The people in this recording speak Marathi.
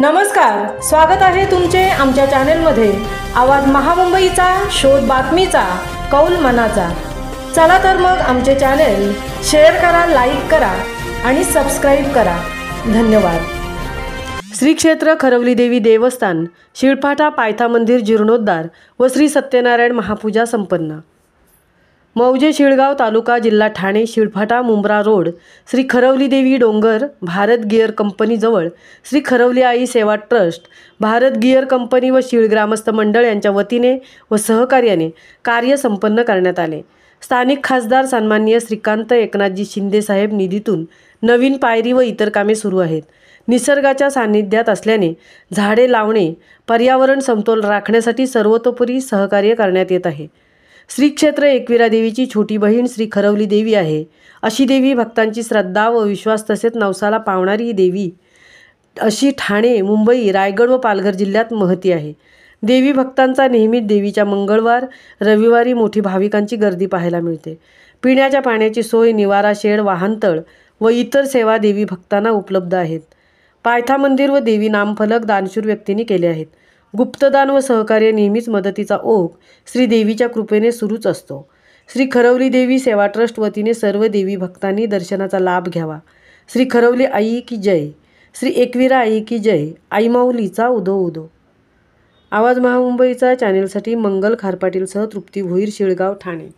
नमस्कार, स्वागत आहे तुमचे आमच्या चॅनलमध्ये। आवाज महामुंबईचा, शोध बातमीचा, कौल मनाचा। चला तर मग आमचे चॅनल शेअर करा, लाईक करा आणि सबस्क्राइब करा। धन्यवाद। श्री क्षेत्र खरवली देवी देवस्थान, शिळफाटा पायथा मंदिर जीर्णोद्धार व श्री सत्यनारायण महापूजा संपन्न। मौजे शिळगाव तालुका जिल्हा ठाणे, शिळफाटा मुंब्रा रोड, श्री खरवली देवी डोंगर भारत गिअर कंपनी जवळ श्री खरवली आई सेवा ट्रस्ट, भारत गिअर कंपनी व शीळ ग्रामस्थ मंडळ यांच्या वतीने व सहकार्याने कार्य संपन्न करण्यात आले। स्थानिक खासदार सन्माननीय श्रीकांत एकनाथजी शिंदे साहेब निधीतून नवीन पायरी व इतर कामे सुरू आहेत। निसर्गाच्या सानिध्यात असल्याने झाडे लावणे, पर्यावरण समतोल राखण्यासाठी सर्वतोपरी सहकार्य करण्यात येत आहे। श्री क्षेत्र एकविरा देवीची छोटी बहीण श्री खरवली देवी आहे। अशी देवी भक्तांची श्रद्धा व विश्वास तसेच नवसाला पावणारी देवी अशी ठाणे, मुंबई, रायगड व पालघर जिल्ह्यात महती आहे। देवी भक्तांचा नेहमीच देवीच्या मंगळवार, रविवारी मोठी भाविकांची गर्दी पाहायला मिळते। पिण्याच्या पाण्याची सोय, निवारा शेड, वाहनतळ व इतर सेवा देवी भक्तांना उपलब्ध आहेत। पायथा मंदिर व देवी नामफलक दानशूर व्यक्तींनी केले आहेत। गुप्तदान व सहकार्य नेहमीच मदतीचा ओघ श्री देवीच्या कृपेने सुरूच असतो। श्री खरवली देवी सेवा ट्रस्ट वतीने सर्व देवी भक्तांनी दर्शनाचा लाभ घ्यावा। श्री खरवली आई की जय, श्री एकविरा आई की जय, आई माऊलीचा उदो उदो। आवाज महामुंबईचा चॅनेलसाठी मंगल खारपाटीलसह तृप्ती भोईर, शिळगाव, ठाणे।